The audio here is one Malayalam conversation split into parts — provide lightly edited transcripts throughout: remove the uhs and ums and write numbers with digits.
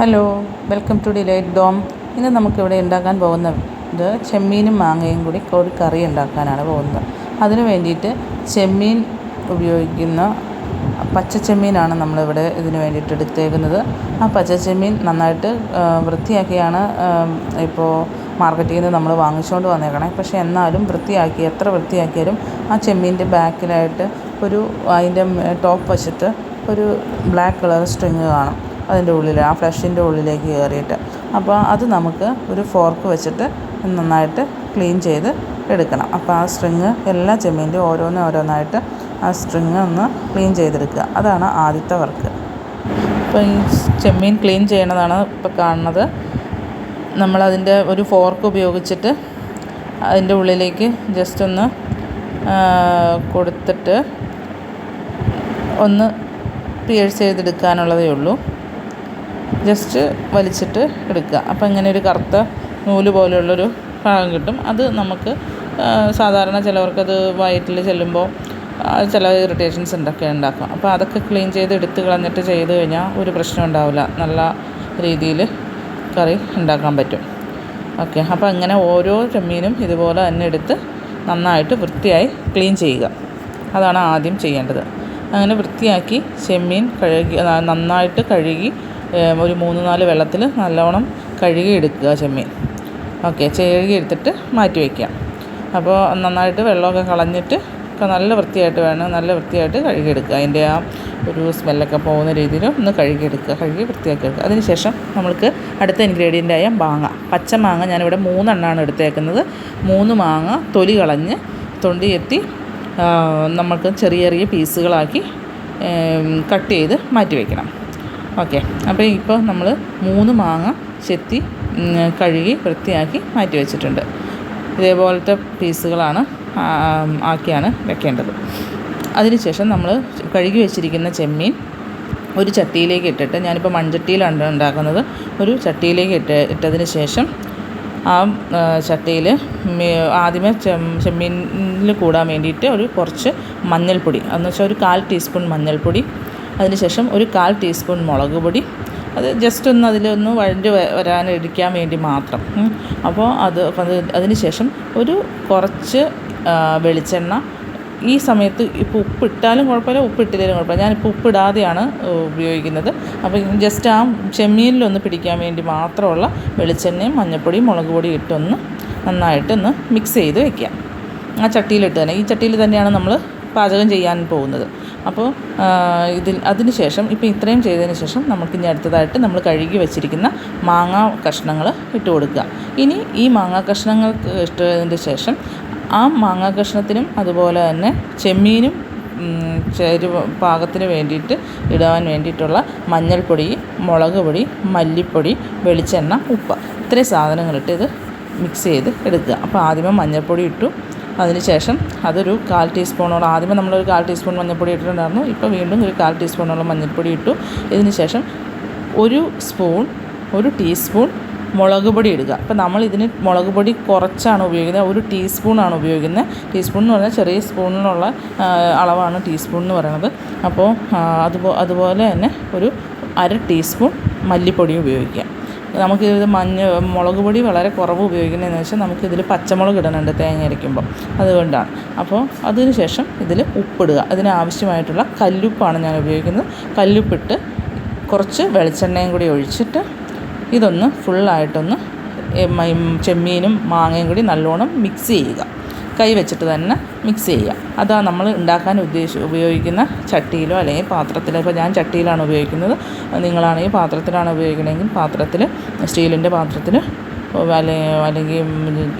Hello, welcome to Delight Dome. ഇന്ന് നമുക്കിവിടെ ഉണ്ടാക്കാൻ പോകുന്നത് ചെമ്മീനും മാങ്ങയും കൂടി ഒരു കറി ഉണ്ടാക്കാനാണ് പോകുന്നത്. അതിന് വേണ്ടിയിട്ട് ചെമ്മീൻ ഉപയോഗിക്കുന്ന പച്ചച്ചെമ്മീനാണ് നമ്മളിവിടെ ഇതിന് വേണ്ടിയിട്ട് എടുത്തേക്കുന്നത്. ആ പച്ചച്ചെമ്മീൻ നന്നായിട്ട് വൃത്തിയാക്കിയാണ് ഇപ്പോൾ മാർക്കറ്റിൽ നിന്ന് നമ്മൾ വാങ്ങിച്ചുകൊണ്ട് വന്നേക്കണേ. പക്ഷേ എന്നാലും എത്ര വൃത്തിയാക്കിയാലും ആ ചെമ്മീൻ്റെ ബാക്കിലായിട്ട് അതിൻ്റെ ടോപ്പ് വശത്ത് ഒരു ബ്ലാക്ക് കളർ സ്ട്രിങ് കാണും. അതിൻ്റെ ഉള്ളിൽ ആ ഫ്ലഷിൻ്റെ ഉള്ളിലേക്ക് കയറിയിട്ട് അപ്പോൾ അത് നമുക്ക് ഒരു ഫോർക്ക് വെച്ചിട്ട് നന്നായിട്ട് ക്ലീൻ ചെയ്ത് എടുക്കണം. അപ്പോൾ ആ സ്ട്രിങ് എല്ലാ ചെമ്മീൻ്റെ ഓരോന്നായിട്ട് ആ സ്ട്രിങ് ഒന്ന് ക്ലീൻ ചെയ്തെടുക്കുക. അതാണ് ആദ്യത്തെ വർക്ക്. ഇപ്പോൾ ഈ ചെമ്മീൻ ക്ലീൻ ചെയ്യണതാണ് ഇപ്പോൾ കാണുന്നത്. നമ്മളതിൻ്റെ ഒരു ഫോർക്ക് ഉപയോഗിച്ചിട്ട് അതിൻ്റെ ഉള്ളിലേക്ക് ജസ്റ്റ് ഒന്ന് കൊടുത്തിട്ട് ഒന്ന് പിയേഴ്സ് ചെയ്തെടുക്കാനുള്ളതേ ഉള്ളൂ. ജസ്റ്റ് വലിച്ചിട്ട് എടുക്കുക. അപ്പോൾ ഇങ്ങനെ ഒരു കറുത്ത നൂല് പോലെയുള്ളൊരു ഭാഗം കിട്ടും. അത് നമുക്ക് സാധാരണ ചിലവർക്കത് വയറ്റിൽ ചെല്ലുമ്പോൾ ചില ഇറിറ്റേഷൻസ് ഉണ്ടാക്കും. അപ്പോൾ അതൊക്കെ ക്ലീൻ ചെയ്ത് എടുത്ത് കളഞ്ഞിട്ട് ചെയ്ത് കഴിഞ്ഞാൽ ഒരു പ്രശ്നം ഉണ്ടാവില്ല. നല്ല രീതിയിൽ കറി ഉണ്ടാക്കാൻ പറ്റും. ഓക്കെ, അപ്പോൾ അങ്ങനെ ഓരോ ചെമ്മീനും ഇതുപോലെ തന്നെ എടുത്ത് നന്നായിട്ട് വൃത്തിയായി ക്ലീൻ ചെയ്യുക. അതാണ് ആദ്യം ചെയ്യേണ്ടത്. അങ്ങനെ വൃത്തിയാക്കി ചെമ്മീൻ നന്നായിട്ട് കഴുകി ഒരു 3-4 വെള്ളത്തിൽ നല്ലോണം കഴുകി എടുക്കുക ചെമ്മീൻ. ഓക്കെ, കഴുകി എടുത്തിട്ട് മാറ്റി വയ്ക്കുക. അപ്പോൾ നന്നായിട്ട് വെള്ളമൊക്കെ കളഞ്ഞിട്ട് നല്ല വൃത്തിയായിട്ട് കഴുകിയെടുക്കുക. അതിൻ്റെ ആ ഒരു സ്മെല്ലൊക്കെ പോകുന്ന രീതിയിൽ ഒന്ന് കഴുകി വൃത്തിയാക്കി എടുക്കുക. അതിനുശേഷം നമ്മൾക്ക് അടുത്ത ഇൻഗ്രീഡിയൻ്റായ മാങ്ങ, പച്ച മാങ്ങ ഞാനിവിടെ 3 എണ്ണമാണ് എടുത്തേക്കുന്നത്. 3 മാങ്ങ തൊലി കളഞ്ഞ് തൊണ്ടി എത്തി നമുക്ക് ചെറിയ ചെറിയ പീസുകളാക്കി കട്ട് ചെയ്ത് മാറ്റി വയ്ക്കണം. ഓക്കെ, അപ്പോൾ ഇപ്പോൾ നമ്മൾ 3 മാങ്ങ ചെത്തി കഴുകി വൃത്തിയാക്കി മാറ്റി വെച്ചിട്ടുണ്ട്. ഇതേപോലത്തെ പീസുകളാണ് ആക്കിയാണ് വെക്കേണ്ടത്. അതിനുശേഷം നമ്മൾ കഴുകി വെച്ചിരിക്കുന്ന ചെമ്മീൻ ഒരു ചട്ടിയിലേക്ക് ഇട്ടിട്ട്, ഞാനിപ്പോൾ മൺചട്ടിയിലാണ് ഉണ്ടാക്കുന്നത്, ഒരു ചട്ടിയിലേക്ക് ഇട്ടതിന് ശേഷം ആ ചട്ടിയിൽ ആദ്യമേ ചെമ്മീനിൽ കൂടാൻ വേണ്ടിയിട്ട് കുറച്ച് മഞ്ഞൾപ്പൊടി, എന്ന് വെച്ചാൽ ഒരു 1/4 ടീസ്പൂൺ മഞ്ഞൾപ്പൊടി, അതിനുശേഷം ഒരു 1/4 ടീസ്പൂൺ മുളക് പൊടി, അത് ജസ്റ്റ് ഒന്ന് അതിലൊന്ന് വരാനിരിക്കാൻ വേണ്ടി മാത്രം. അപ്പോൾ അതിനുശേഷം കുറച്ച് വെളിച്ചെണ്ണ. ഈ സമയത്ത് ഇപ്പോൾ ഉപ്പിട്ടാലും കുഴപ്പമില്ല, ഉപ്പിട്ടില്ലെങ്കിലും കുഴപ്പമില്ല. ഞാനിപ്പോൾ ഉപ്പിടാതെയാണ് ഉപയോഗിക്കുന്നത്. അപ്പോൾ ജസ്റ്റ് ആ ചെമ്മീനിലൊന്ന് പിടിക്കാൻ വേണ്ടി മാത്രമുള്ള വെളിച്ചെണ്ണയും മഞ്ഞൾപ്പൊടിയും മുളക് പൊടിയും ഇട്ടൊന്ന് നന്നായിട്ടൊന്ന് മിക്സ് ചെയ്ത് വയ്ക്കുക. ആ ചട്ടിയിലിട്ട് തന്നെ, ഈ ചട്ടിയിൽ തന്നെയാണ് നമ്മൾ പാചകം ചെയ്യാൻ പോകുന്നത്. അപ്പോൾ അതിന് ശേഷം ഇപ്പോൾ ഇത്രയും ചെയ്തതിന് ശേഷം നമുക്കിനി അടുത്തതായിട്ട് നമ്മൾ കഴുകി വെച്ചിരിക്കുന്ന മാങ്ങാ കഷ്ണങ്ങൾ ഇട്ട് കൊടുക്കുക. ഇനി ഈ മാങ്ങാ കഷ്ണങ്ങൾ ഇട്ടതിന് ശേഷം ആ മാങ്ങാ കഷ്ണത്തിനും അതുപോലെ തന്നെ ചെമ്മീനും പാകത്തിന് വേണ്ടിയിട്ട് ഇടാൻ വേണ്ടിയിട്ടുള്ള മഞ്ഞൾപ്പൊടി, മുളക് പൊടി, മല്ലിപ്പൊടി, വെളിച്ചെണ്ണ, ഉപ്പ്, ഇത്രയും സാധനങ്ങളിട്ട് ഇത് മിക്സ് ചെയ്ത് എടുക്കുക. അപ്പോൾ ആദ്യമേ മഞ്ഞൾപ്പൊടി ഇട്ടു. അതിനുശേഷം അതൊരു 1/4 ടീസ്പൂണോളം, ആദ്യമേ നമ്മളൊരു 1/4 ടീസ്പൂൺ മഞ്ഞൾപ്പൊടി ഇട്ടിട്ടുണ്ടായിരുന്നു. ഇപ്പോൾ വീണ്ടും ഒരു 1/4 ടീസ്പൂണോളം മഞ്ഞൾപ്പൊടി ഇട്ടു. ഇതിന് ശേഷം ഒരു ടീസ്പൂൺ മുളക് പൊടി ഇടുക. അപ്പോൾ നമ്മളിതിന് മുളക് പൊടി കുറച്ചാണ് ഉപയോഗിക്കുന്നത്, 1 ടീസ്പൂണാണ് ഉപയോഗിക്കുന്നത്. ടീസ്പൂൺ എന്ന് പറഞ്ഞാൽ ചെറിയ സ്പൂണിനുള്ള അളവാണ് ടീസ്പൂൺ എന്ന് പറയുന്നത്. അപ്പോൾ അതുപോലെ തന്നെ ഒരു 1/2 ടീസ്പൂൺ മല്ലിപ്പൊടി ഉപയോഗിക്കുക. നമുക്കിത് മുളക് പൊടി വളരെ കുറവ് ഉപയോഗിക്കുന്നതെന്ന് വെച്ചാൽ നമുക്കിതിൽ പച്ചമുളക് ഇടുന്നുണ്ട് തേങ്ങ അരയ്ക്കുമ്പോൾ, അതുകൊണ്ടാണ്. അപ്പോൾ അതിന് ശേഷം ഇതിൽ ഉപ്പിടുക. അതിനാവശ്യമായിട്ടുള്ള കല്ലുപ്പാണ് ഞാൻ ഉപയോഗിക്കുന്നത്. കല്ലുപ്പിട്ട് കുറച്ച് വെളിച്ചെണ്ണയും കൂടി ഒഴിച്ചിട്ട് ഇതൊന്ന് ഫുള്ളായിട്ടൊന്ന് ചെമ്മീനും മാങ്ങയും കൂടി നല്ലോണം മിക്സ് ചെയ്യുക. കൈ വെച്ചിട്ട് തന്നെ മിക്സ് ചെയ്യുക. അതാണ് നമ്മൾ ഉണ്ടാക്കാൻ ഉപയോഗിക്കുന്ന ചട്ടിയിലോ അല്ലെങ്കിൽ പാത്രത്തിലോ. ഇപ്പോൾ ഞാൻ ചട്ടിയിലാണ് ഉപയോഗിക്കുന്നത്. നിങ്ങളാണെങ്കിൽ പാത്രത്തിലാണ് ഉപയോഗിക്കണമെങ്കിൽ പാത്രത്തിൽ, സ്റ്റീലിൻ്റെ പാത്രത്തിൽ അല്ലെങ്കിൽ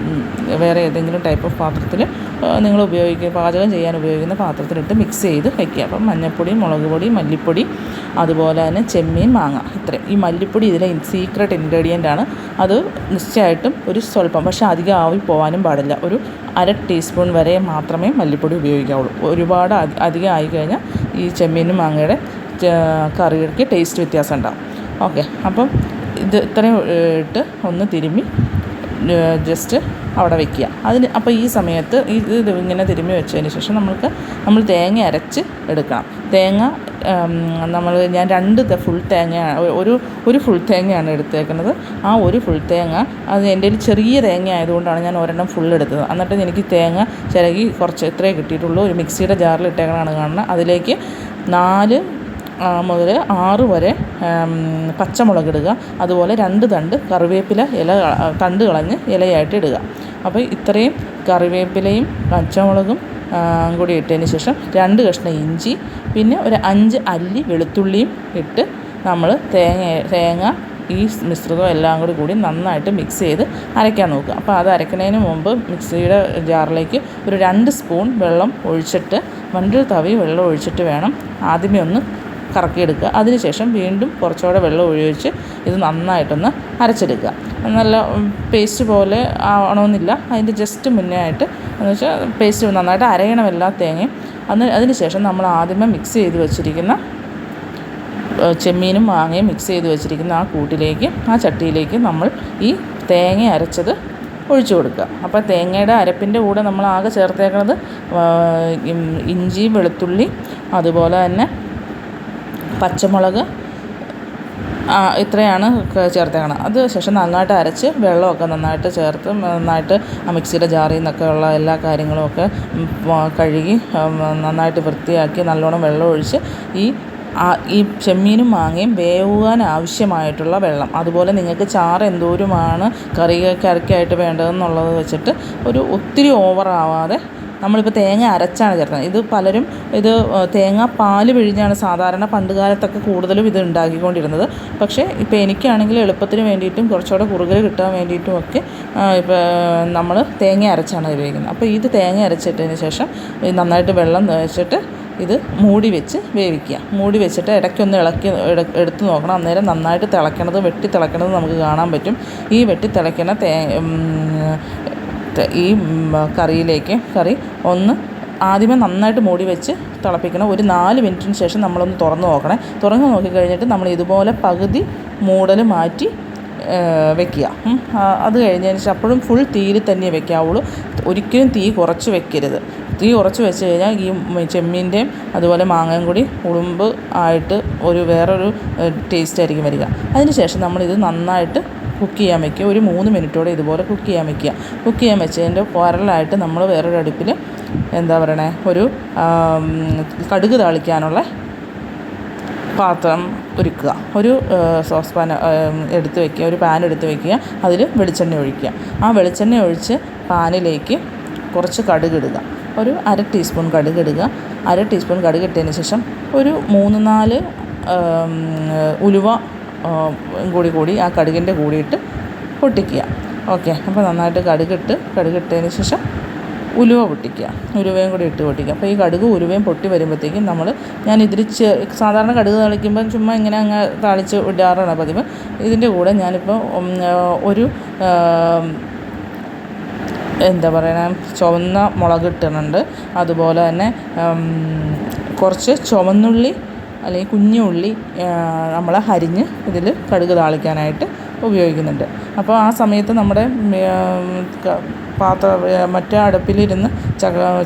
വേറെ ഏതെങ്കിലും ടൈപ്പ് ഓഫ് പാത്രത്തിൽ നിങ്ങൾ പാചകം ചെയ്യാൻ ഉപയോഗിക്കുന്ന പാത്രത്തിലിട്ട് മിക്സ് ചെയ്ത് വയ്ക്കുക. അപ്പം മഞ്ഞൾപ്പൊടി, മുളക് പൊടി, മല്ലിപ്പൊടി, അതുപോലെ തന്നെ ചെമ്മീൻ, മാങ്ങ, ഇത്രയും. ഈ മല്ലിപ്പൊടി ഇതിലെ സീക്രട്ട് ഇൻഗ്രീഡിയൻ്റ് ആണ്. അത് നിശ്ചയമായിട്ടും ഒരു സ്വല്പം, പക്ഷേ അധികം ആവി പോകാനും പാടില്ല. ഒരു 1/2 ടീസ്പൂൺ വരെ മാത്രമേ മല്ലിപ്പൊടി ഉപയോഗിക്കാവുള്ളൂ. ഒരുപാട് അധികം ആയിക്കഴിഞ്ഞാൽ ഈ ചെമ്മീനും മാങ്ങയുടെ കറികൾക്ക് ടേസ്റ്റ് വ്യത്യാസം ഉണ്ടാകും. ഓക്കെ, അപ്പം ഇത് ഇത്രയും ഇട്ട് ഒന്ന് തിരുമ്മി ജസ്റ്റ് അവിടെ വയ്ക്കുക. അപ്പോൾ ഈ സമയത്ത് ഇത് ഇങ്ങനെ തിരുമ്മി വെച്ചതിന് ശേഷം നമ്മൾ തേങ്ങ അരച്ച് എടുക്കണം. തേങ്ങ ഞാൻ 2 ഫുൾ തേങ്ങ, ഒരു ഫുൾ തേങ്ങയാണ് എടുത്തേക്കുന്നത്. ആ ഒരു ഫുൾ തേങ്ങ അത് എൻ്റെ കയ്യിൽ ചെറിയ തേങ്ങ ആയതുകൊണ്ടാണ് ഞാൻ ഒരെണ്ണം ഫുൾ എടുത്തത്. എന്നിട്ട് എനിക്ക് തേങ്ങ ചിരകി കുറച്ച് ഇത്രയേ കിട്ടിയിട്ടുള്ളൂ. ഒരു മിക്സിയുടെ ജാറിൽ ഇട്ടേക്കണതാണ് കാണുന്നത്. അതിലേക്ക് 4 മുതൽ 6 വരെ പച്ചമുളക് ഇടുക. അതുപോലെ 2 തണ്ട് കറിവേപ്പില തണ്ട് കളഞ്ഞ് ഇലയായിട്ട് ഇടുക. അപ്പോൾ ഇത്രയും കറിവേപ്പിലയും പച്ചമുളകും കൂടി ഇട്ടതിന് ശേഷം 2 കഷ്ണം ഇഞ്ചി, പിന്നെ ഒരു 5 അല്ലി വെളുത്തുള്ളിയും ഇട്ട് നമ്മൾ തേങ്ങ ഈ മിശ്രിതം എല്ലാം കൂടി നന്നായിട്ട് മിക്സ് ചെയ്ത് അരയ്ക്കാൻ നോക്കുക. അപ്പോൾ അത് അരയ്ക്കുന്നതിന് മുമ്പ് മിക്സിയുടെ ജാറിലേക്ക് ഒരു 2 സ്പൂൺ വെള്ളം ഒഴിച്ചിട്ട് 2 തവി വെള്ളം ഒഴിച്ചിട്ട് വേണം ആദ്യമേ ഒന്ന് കറക്കിയെടുക്കുക. അതിനുശേഷം വീണ്ടും കുറച്ചുകൂടെ വെള്ളം ഒഴിച്ച് ഇത് നന്നായിട്ടൊന്ന് അരച്ചെടുക്കുക. നല്ല പേസ്റ്റ് പോലെ ആവണമെന്നില്ല, അതിൻ്റെ ജസ്റ്റ് മുന്നേ ആയിട്ട് എന്ന് വെച്ചാൽ പേസ്റ്റ് നന്നായിട്ട് അരയണം എല്ലാ തേങ്ങയും. അതിന് ശേഷം നമ്മൾ ആദ്യമേ മിക്സ് ചെയ്ത് വെച്ചിരിക്കുന്ന ചെമ്മീനും മാങ്ങയും മിക്സ് ചെയ്ത് വെച്ചിരിക്കുന്ന ആ ചട്ടിയിലേക്ക് നമ്മൾ ഈ തേങ്ങ അരച്ചത് ഒഴിച്ചു കൊടുക്കുക. അപ്പോൾ തേങ്ങയുടെ അരപ്പിൻ്റെ കൂടെ നമ്മൾ ആകെ ചേർത്തേക്കുന്നത് ഇഞ്ചി, വെളുത്തുള്ളി, അതുപോലെ തന്നെ പച്ചമുളക്, ഇത്രയാണ് ചേർത്തേക്കണം. അത് ശേഷം നന്നായിട്ട് അരച്ച് വെള്ളമൊക്കെ നന്നായിട്ട് ചേർത്ത് നന്നായിട്ട് ആ മിക്സിയുടെ ജാറിൽ നിന്നൊക്കെ ഉള്ള എല്ലാ കാര്യങ്ങളുമൊക്കെ കഴുകി നന്നായിട്ട് വൃത്തിയാക്കി നല്ലോണം വെള്ളം ഒഴിച്ച് ഈ ചെമ്മീനും മാങ്ങയും വേവാൻ ആവശ്യമായിട്ടുള്ള വെള്ളം, അതുപോലെ നിങ്ങൾക്ക് ചാറ് എന്തോരമാണ് കറിക്കായിട്ട് വേണ്ടതെന്നുള്ളത് വെച്ചിട്ട് ഒത്തിരി ഓവറാവാതെ നമ്മളിപ്പോൾ തേങ്ങ അരച്ചാണ് ചേർക്കുന്നത്. ഇത് പലരും തേങ്ങാപ്പാൽ പിഴിഞ്ഞാണ് സാധാരണ പണ്ട് കാലത്തൊക്കെ കൂടുതലും ഇത് ഉണ്ടാക്കിക്കൊണ്ടിരുന്നത്. പക്ഷേ ഇപ്പോൾ എനിക്കാണെങ്കിൽ എളുപ്പത്തിന് വേണ്ടിയിട്ടും കുറച്ചുകൂടെ കുറുകൽ കിട്ടാൻ വേണ്ടിയിട്ടും ഒക്കെ ഇപ്പോൾ നമ്മൾ തേങ്ങ അരച്ചാണ് ഉപയോഗിക്കുന്നത്. അപ്പോൾ ഇത് തേങ്ങ അരച്ചിട്ടതിന് ശേഷം നന്നായിട്ട് വെള്ളം വെച്ചിട്ട് ഇത് മൂടി വെച്ച് വേവിക്കുക. മൂടി വെച്ചിട്ട് ഇടയ്ക്കൊന്ന് എടുത്ത് നോക്കണം. അന്നേരം നന്നായിട്ട് വെട്ടി തിളയ്ക്കണത് നമുക്ക് കാണാൻ പറ്റും. ഈ വെട്ടി തിളയ്ക്കുന്ന ഈ കറി ഒന്ന് ആദ്യമേ നന്നായിട്ട് മൂടി വെച്ച് തിളപ്പിക്കണം. ഒരു 4 മിനിറ്റിന് ശേഷം നമ്മളൊന്ന് തുറന്ന് നോക്കണേ. തുറന്ന് നോക്കിക്കഴിഞ്ഞിട്ട് നമ്മൾ ഇതുപോലെ പകുതി മൂടൽ മാറ്റി വെക്കുക. അത് കഴിഞ്ഞതിന് ശേഷം അപ്പോഴും ഫുൾ തീയിൽ തന്നെ വെക്കാവുള്ളൂ. ഒരിക്കലും തീ കുറച്ച് വെക്കരുത്. തീ കുറച്ച് വെച്ച് കഴിഞ്ഞാൽ ഈ ചെമ്മീൻ്റെയും അതുപോലെ മാങ്ങയും കൂടി ഉളുമ്പ് ആയിട്ട് വേറൊരു ടേസ്റ്റ് ആയിരിക്കും വരിക. അതിന് ശേഷം നമ്മളിത് നന്നായിട്ട് കുക്ക് ചെയ്യാൻ വയ്ക്കുക. ഒരു 3 മിനിറ്റോടെ ഇതുപോലെ കുക്ക് ചെയ്യാൻ വയ്ക്കുക. കുക്ക് ചെയ്യാൻ വെച്ചതിൻ്റെ പാരലായിട്ട് നമ്മൾ വേറൊരു അടുപ്പിൽ ഒരു കടുക് താളിക്കാനുള്ള പാത്രം ഒരുക്കുക. ഒരു സോസ് പാൻ എടുത്ത് വയ്ക്കുക, ഒരു പാൻ എടുത്ത് വയ്ക്കുക. അതിൽ വെളിച്ചെണ്ണ ഒഴിക്കുക. ആ വെളിച്ചെണ്ണ ഒഴിച്ച് പാനിലേക്ക് കുറച്ച് കടുകിടുക. ഒരു 1/2 ടീസ്പൂൺ കടുകിടുക. 1/2 ടീസ്പൂൺ കടുകിട്ടതിന് ശേഷം ഒരു 3-4 ഉലുവ കൂടി ആ കടുകിൻ്റെ കൂടിയിട്ട് പൊട്ടിക്കുക. ഓക്കെ, അപ്പോൾ നന്നായിട്ട് കടുകിട്ടതിന് ശേഷം ഉലുവ പൊട്ടിക്കുക. ഉലുവയും കൂടി ഇട്ട് പൊട്ടിക്കുക. അപ്പോൾ ഈ കടുക് ഉലുവയും പൊട്ടി വരുമ്പോഴത്തേക്കും ഞാൻ സാധാരണ കടുക് താളിക്കുമ്പോൾ ചുമ്മാ ഇങ്ങനെ അങ്ങ് താളിച്ച് ഇടാറാണ് പതിവ്. ഇതിൻ്റെ കൂടെ ഞാനിപ്പോൾ ഒരു ചുവന്ന മുളക് ഇട്ടിട്ടുണ്ട്. അതുപോലെ തന്നെ കുറച്ച് ചുവന്നുള്ളി അല്ലെങ്കിൽ കുഞ്ഞുള്ളി നമ്മൾ അരിഞ്ഞ് ഇതിൽ കടുക് താളിക്കാനായിട്ട് ഉപയോഗിക്കുന്നുണ്ട്. അപ്പോൾ ആ സമയത്ത് നമ്മുടെ മറ്റേ അടുപ്പിലിരുന്ന്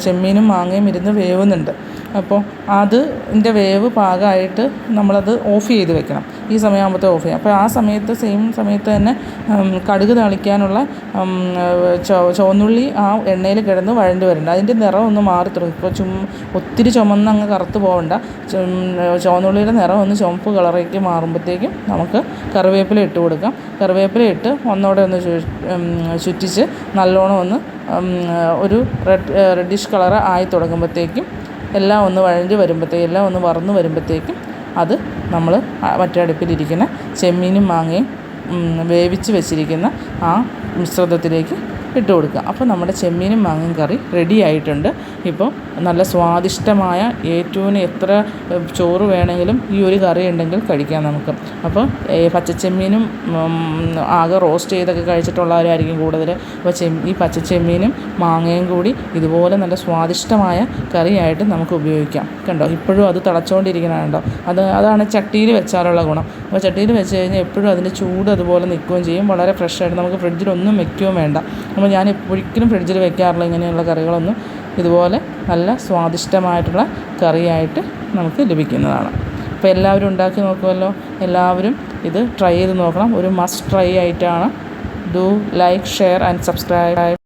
ചെമ്മീനും മാങ്ങയും ഇരുന്ന് വേവുന്നുണ്ട്. അപ്പോൾ അതിൻ്റെ വേവ് പാകമായിട്ട് നമ്മളത് ഓഫ് ചെയ്ത് വെക്കണം. ഈ സമയമാകുമ്പോഴത്തെ ഓഫ് ചെയ്യും. അപ്പോൾ ആ സെയിം സമയത്ത് തന്നെ കടുക് താളിക്കാനുള്ള ചുവന്നുള്ളി ആ എണ്ണയിൽ കിടന്ന് വഴണ്ട് വരുന്നുണ്ട്. അതിൻ്റെ നിറം ഒന്ന് മാറി തുടങ്ങും. ഇപ്പോൾ ഒത്തിരി ചുമന്ന് അങ്ങ് കറുത്ത് പോകണ്ട. ചുവന്നുള്ളിയുടെ നിറം ഒന്ന് ചുവപ്പ് കളറേക്ക് മാറുമ്പോഴത്തേക്കും നമുക്ക് കറിവേപ്പില ഇട്ട് കൊടുക്കാം. കറിവേപ്പില ഇട്ട് ഒന്നോടെ ഒന്ന് ചുറ്റിച്ച് നല്ലോണം ഒന്ന് ഒരു റെഡിഷ് കളർ ആയി തുടങ്ങുമ്പോഴത്തേക്കും എല്ലാം ഒന്ന് വറന്ന് വരുമ്പോഴത്തേക്കും അത് നമ്മൾ മറ്റേ അടുപ്പിലിരിക്കുന്ന ചെമ്മീനും മാങ്ങയും വേവിച്ച് വെച്ചിരിക്കുന്ന ആ മിശ്രിതത്തിലേക്ക് ഇട്ട് കൊടുക്കുക. അപ്പോൾ നമ്മുടെ ചെമ്മീനും മാങ്ങയും കറി റെഡി ആയിട്ടുണ്ട്. ഇപ്പോൾ നല്ല സ്വാദിഷ്ടമായ ഏറ്റവും എത്ര ചോറ് വേണമെങ്കിലും ഈ ഒരു കറി ഉണ്ടെങ്കിൽ കഴിക്കാം നമുക്ക്. അപ്പോൾ പച്ചച്ചെമ്മീനും ആകെ റോസ്റ്റ് ചെയ്തൊക്കെ കഴിച്ചിട്ടുള്ളവരായിരിക്കും കൂടുതൽ. അപ്പോൾ ഈ പച്ചച്ചെമ്മീനും മാങ്ങയും കൂടി ഇതുപോലെ നല്ല സ്വാദിഷ്ടമായ കറിയായിട്ട് നമുക്ക് ഉപയോഗിക്കാം. കണ്ടോ, ഇപ്പോഴും അത് തിളച്ചുകൊണ്ടിരിക്കണുണ്ടോ? അതാണ് ചട്ടിയിൽ വെച്ചാലുള്ള ഗുണം. അപ്പോൾ ചട്ടിയിൽ വെച്ച് കഴിഞ്ഞാൽ എപ്പോഴും അതിൻ്റെ ചൂട് അതുപോലെ നിൽക്കുകയും ചെയ്യും. വളരെ ഫ്രഷായിട്ട് നമുക്ക് ഫ്രിഡ്ജിലൊന്നും വെക്കുകയും വേണ്ട. അപ്പോൾ ഞാൻ ഒരിക്കലും ഫ്രിഡ്ജിൽ വെക്കാറില്ല ഇങ്ങനെയുള്ള കറികളൊന്നും. ഇതുപോലെ നല്ല സ്വാദിഷ്ടമായിട്ടുള്ള കറിയായിട്ട് നമുക്ക് ലഭിക്കുന്നതാണ്. അപ്പോൾ എല്ലാവരും ഉണ്ടാക്കി നോക്കുമല്ലോ. എല്ലാവരും ഇത് ട്രൈ ചെയ്ത് നോക്കണം. ഒരു മസ്റ്റ് ട്രൈ ആയിട്ടാണ്. Do like, share and subscribe.